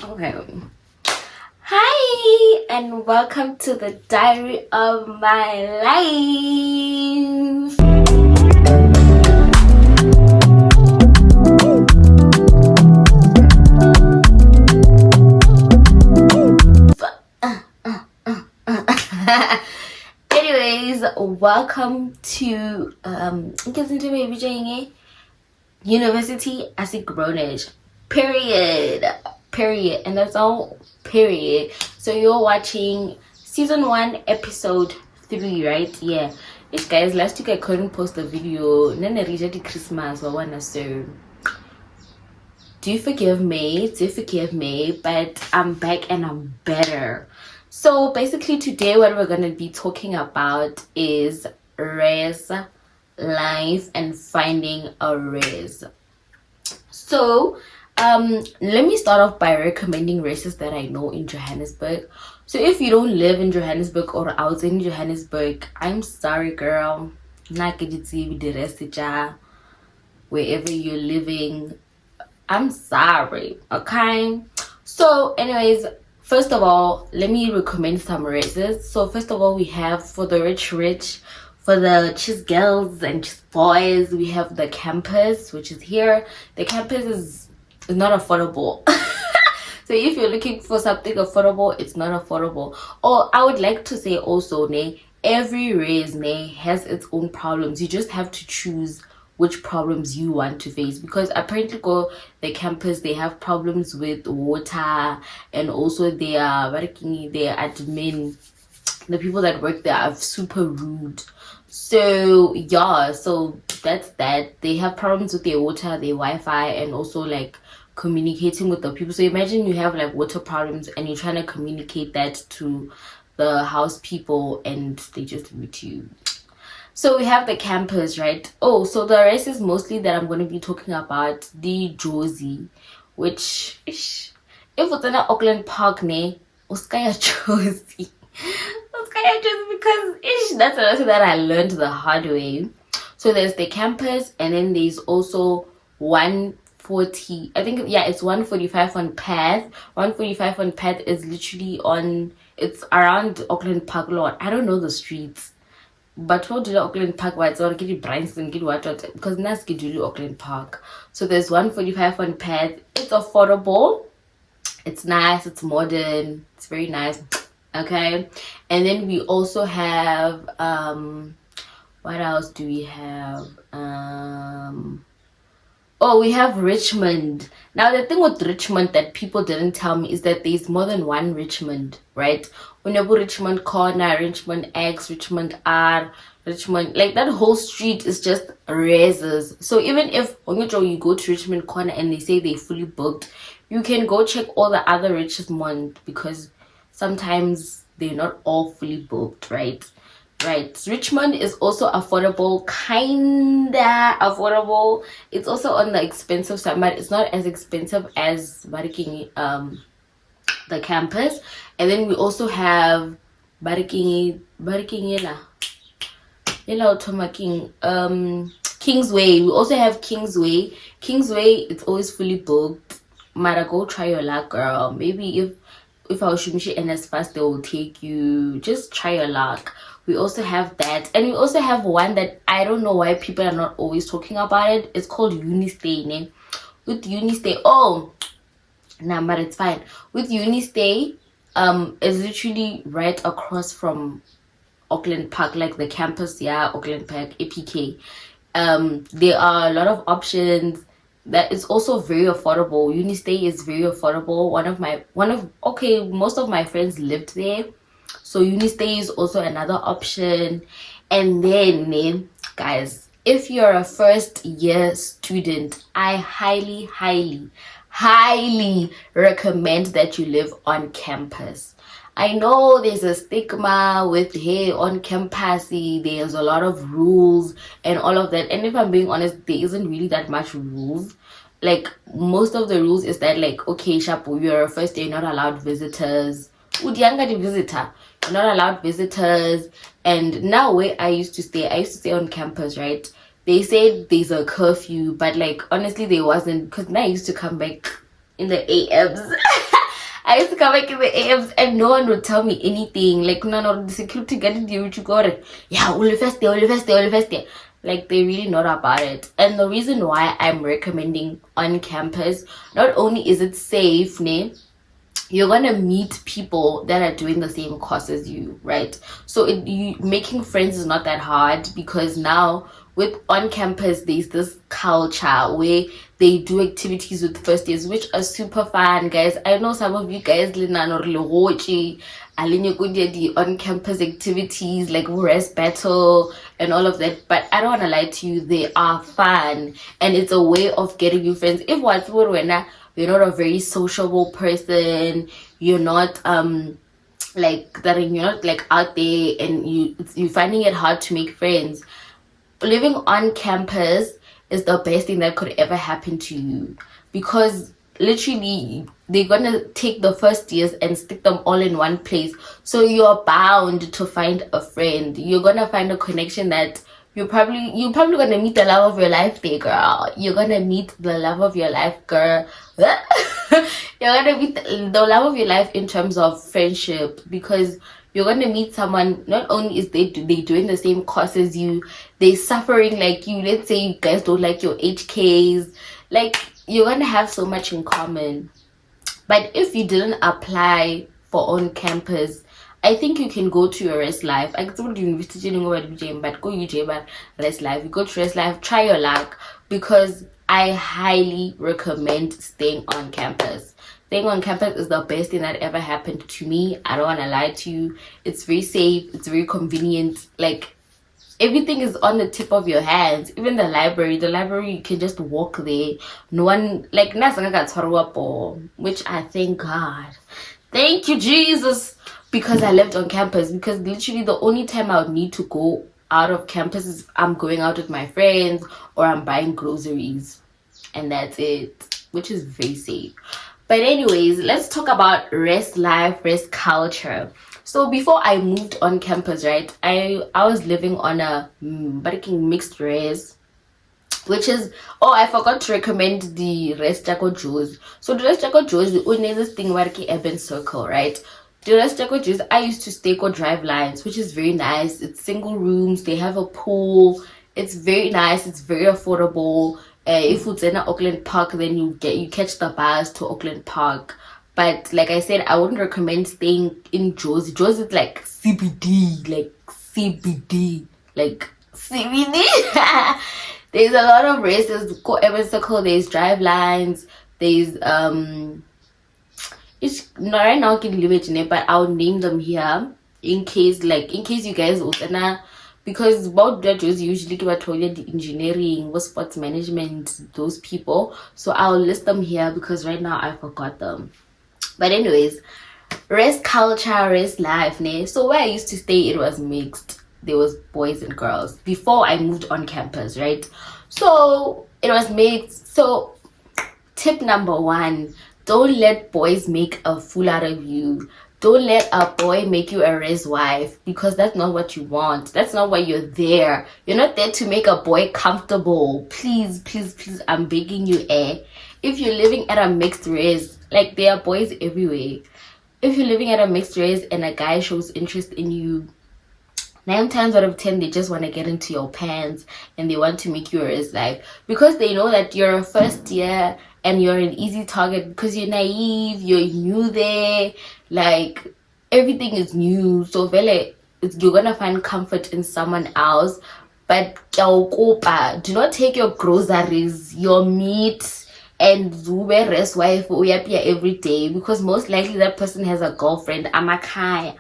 Okay. Hi, and welcome to the diary of my life. Anyways, welcome to University as a grownish. Period. And that's all. Period. So you're watching season 1, episode 3, right? Yeah. Yes, guys. Last week I couldn't post the video. Then I reached Christmas. So do you forgive me? But I'm back and I'm better. So basically today what we're gonna be talking about is res life and finding a res. So let me start off by recommending races that I know in Johannesburg. So if you don't live in Johannesburg or outside in Johannesburg, I'm sorry, girl. Not get it with the rest of wherever you're living. I'm sorry, okay? So anyways, first of all, let me recommend some races. So first of all, we have for the rich, for the cheese girls and cheese boys, we have the campus, which is here. The campus is not affordable. So if you're looking for something affordable, it's not affordable. Or I would like to say also, every race has its own problems. You just have to choose which problems you want to face, because apparently the campus, they have problems with water, and also their admin, the people that work there are super rude. So yeah, so that's that. They have problems with their water, their Wi-Fi, and also like communicating with the people. So imagine you have like water problems and you're trying to communicate that to the house people and they just meet you. So we have the campus, right? Oh, so the races mostly that I'm going to be talking about, the Josie, which if it's in Auckland Park, Uskaya Josie. Uskaya Josie, because that's a lesson that I learned the hard way. So there's the campus, and then there's also 140, I think, yeah, it's 145 on Path. 145 on Path is literally it's around Auckland Park lot. I don't know the streets. But what do the Auckland Park whites or get Bryanston get what because that's get Auckland Park. So there's 145 on Path. It's affordable, it's nice, it's modern, it's very nice. Okay. And then we also have what else do we have? Oh, we have Richmond. Now, the thing with Richmond that people didn't tell me is that there's more than one Richmond, right? When you go Richmond Corner, Richmond X, Richmond R, Richmond, like that whole street is just razors. So even if you go to Richmond Corner and they say they're fully booked, you can go check all the other Richmond, because sometimes they're not all fully booked, right? Right. Richmond is also affordable, kinda affordable. It's also on the expensive side, but it's not as expensive as the campus. And then we also have Kingsway. We also have Kingsway. It's always fully booked. Mara, go try your luck, girl. Maybe if I was Shumishi and as fast, they will take you. Just try your luck. We also have that, and we also have one that I don't know why people are not always talking about it. It's called Unistay. With Unistay, but it's fine. With Unistay, it's literally right across from Auckland Park, like the campus, Auckland Park, APK. There are a lot of options. That is also very affordable. Unistay is very affordable. Most of my friends lived there. So Unistay is also another option. And then, guys, if you're a first year student, I highly, highly, highly recommend that you live on campus. I know there's a stigma with, hey, on campus, there's a lot of rules and all of that. And if I'm being honest, there isn't really that much rules. Like, most of the rules is that, like, okay, Shapu, you're a first year, you're not allowed visitors. Udianga visitor. You're not allowed visitors. And now where I used to stay on campus, right? They said there's a curfew, but like honestly there wasn't, because now I used to come back in the AMs. I used to come back in the AMs and no one would tell me anything. Like, no, the security guard did you go, yeah, only first day. Like, they're really not about it. And the reason why I'm recommending on campus, not only is it safe, you're gonna meet people that are doing the same course as you, right? So making friends is not that hard, because now with on campus there's this culture where they do activities with first years which are super fun, guys. I know some of you guys the on campus activities like rest battle and all of that, but I don't want to lie to you, they are fun and it's a way of getting you friends. If what's you're not a very sociable person, you're not like that, you're not like out there and you're finding it hard to make friends, living on campus is the best thing that could ever happen to you, because literally they're gonna take the first years and stick them all in one place, so you're bound to find a friend. You're gonna find a connection that you're probably gonna meet the love of your life there, girl. You're gonna meet the love of your life, girl. You're gonna meet the love of your life in terms of friendship, because you're gonna meet someone, not only is they doing the same course as you, they suffering like you. Let's say you guys don't like your HKs, like you're gonna have so much in common. But if you didn't apply for on campus, I think you can go to your rest life. I can do university, but go UJ, but rest life. You go to rest life, try your luck, because I highly recommend staying on campus. Staying on campus is the best thing that ever happened to me. I don't want to lie to you. It's very safe. It's very convenient. Like, everything is on the tip of your hands. Even the library, you can just walk there. No one, like, which I thank God. Thank you, Jesus, because I lived on campus. Because literally the only time I would need to go out of campus is I'm going out with my friends or I'm buying groceries. And that's it, which is very safe. But anyways, let's talk about rest life, rest culture. So before I moved on campus, right, I was living on a mixed res, which is, I forgot to recommend the Rest Jaco Joe's. So the Rest Jaco Joe's, the only this thing where urban circle, right? The Rest Jaco Joe's, I used to stay on Drive Lines, which is very nice. It's single rooms, they have a pool. It's very nice, it's very affordable. If it's in Auckland Park, then you catch the bus to Auckland Park. But like I said, I wouldn't recommend staying in Joe's. Joe's is like CBD, like CBD. There's a lot of races. Go Evans Circle, there's Drive Lines, there's it's not right now I can leave it, but I'll name them here in case you guys also, because about that was usually the engineering, was sports management, those people. So I'll list them here because right now I forgot them. But anyways, rest culture, rest life, so where I used to stay, it was mixed. There was boys and girls before I moved on campus, right? So it was mixed. So tip number 1, don't let boys make a fool out of you. Don't let a boy make you a res wife, because that's not what you want. That's not why you're there. You're not there to make a boy comfortable. Please, I'm begging you, if you're living at a mixed res, like, there are boys everywhere. If you're living at a mixed res and a guy shows interest in you, 9 times out of 10 they just want to get into your pants and they want to make you a res life, because they know that you're a first year and you're an easy target, because you're naive, you're new there, like everything is new. So you're gonna find comfort in someone else. But do not take your groceries, your meat, and zube rest wife every day, because most likely that person has a girlfriend amakaya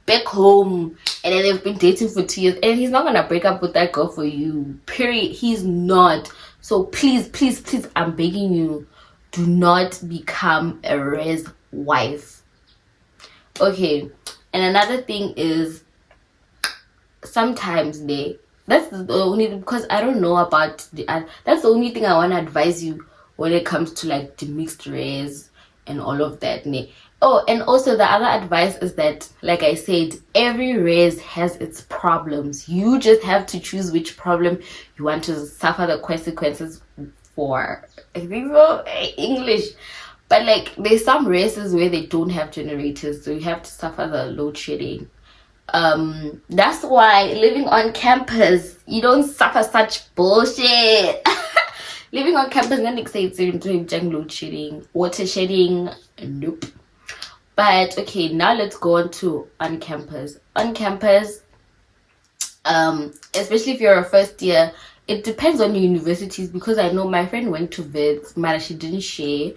back home, and then they've been dating for 2 years, and he's not gonna break up with that girl for you, period. He's not. So please, I'm begging you, do not become a res wife. Okay, and another thing is, sometimes that's the only, because I don't know about that's the only thing I want to advise you when it comes to like the mixed res and all of that. Oh, and also the other advice is that, like I said, every res has its problems. You just have to choose which problem you want to suffer the consequences for. I think so, English. But like there's some races where they don't have generators, so you have to suffer the load shedding. That's why living on campus, you don't suffer such bullshit. Living on campus, then excites load shedding, water shedding, nope. But okay, now let's go on to on campus. On campus, especially if you're a first year, it depends on your universities, because I know my friend went to Vits, but she didn't share.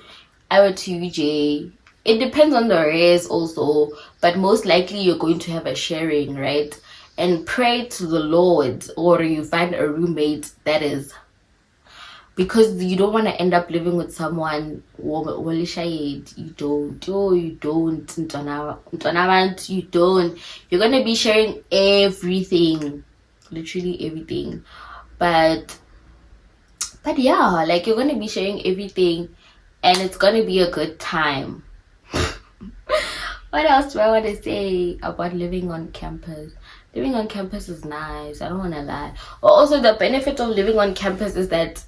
I went to UJ. It depends on the race also, but most likely you're going to have a sharing, right? And pray to the Lord, or you find a roommate that is, because you don't want to end up living with someone you don't. Oh, you don't. You don't. You're gonna be sharing everything, literally everything. But yeah, like you're gonna be sharing everything, and it's gonna be a good time. What else do I want to say about living on campus? Living on campus is nice, I don't want to lie. Also, the benefit of living on campus is that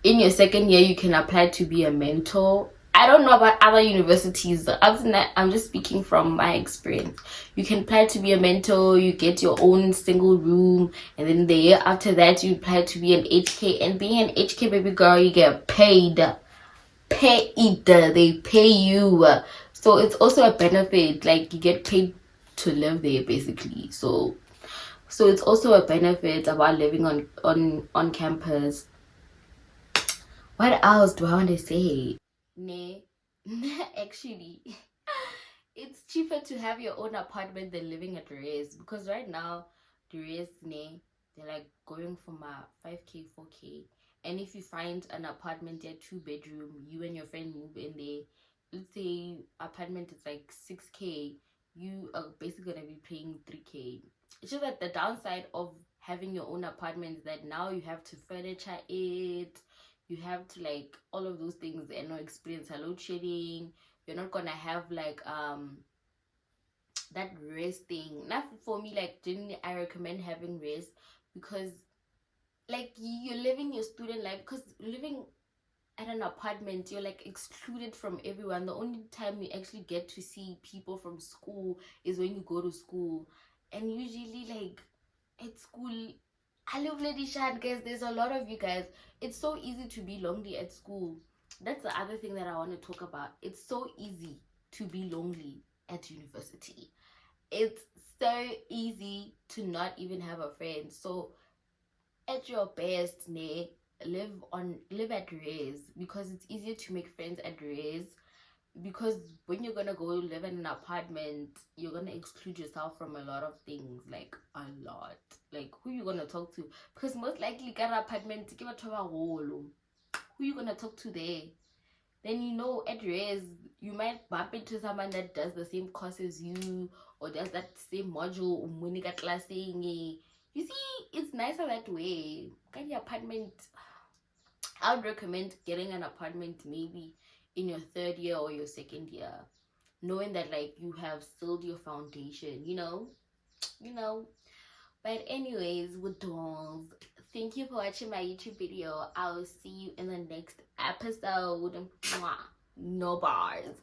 in your second year you can apply to be a mentor. I don't know about other universities. Other than that, I'm just speaking from my experience. You can apply to be a mentor, you get your own single room, and then the year after that you apply to be an HK. And being an HK, baby girl, you get paid. They pay you. So it's also a benefit. Like you get paid to live there basically. So it's also a benefit about living on campus. What else do I want to say? Nah, actually, it's cheaper to have your own apartment than living at res, because right now the res, nah, they're like going from a 5K, 4K. And if you find an apartment there, 2-bedroom, you and your friend move in there, let's say apartment is like 6K, you are basically gonna be paying 3K. It's just that the downside of having your own apartment is that now you have to furniture it, you have to like all of those things, and no experience load shedding. You're not gonna have like that rest thing. Not for me, like generally I recommend having rest, because like you're living your student life, because living at an apartment you're like excluded from everyone. The only time you actually get to see people from school is when you go to school, and usually like at school, I love Lady Shad, guys. There's a lot of you guys. It's so easy to be lonely at school. That's the other thing that I want to talk about. It's so easy to be lonely at university. It's so easy to not even have a friend. So at your best, live at res, because it's easier to make friends at res. Because when you're gonna go live in an apartment, you're gonna exclude yourself from a lot of things, like a lot. Like who you gonna talk to? Because most likely get an apartment, give a who you gonna talk to there? Then at res you might bump into someone that does the same course as you, or does that same module classing. You see, it's nicer that way. Get your apartment. I would recommend getting an apartment maybe in your third year or your second year, knowing that like you have sealed your foundation, you know. But anyways, with dolls, thank you for watching my YouTube video. I'll see you in the next episode. Mwah. No bars.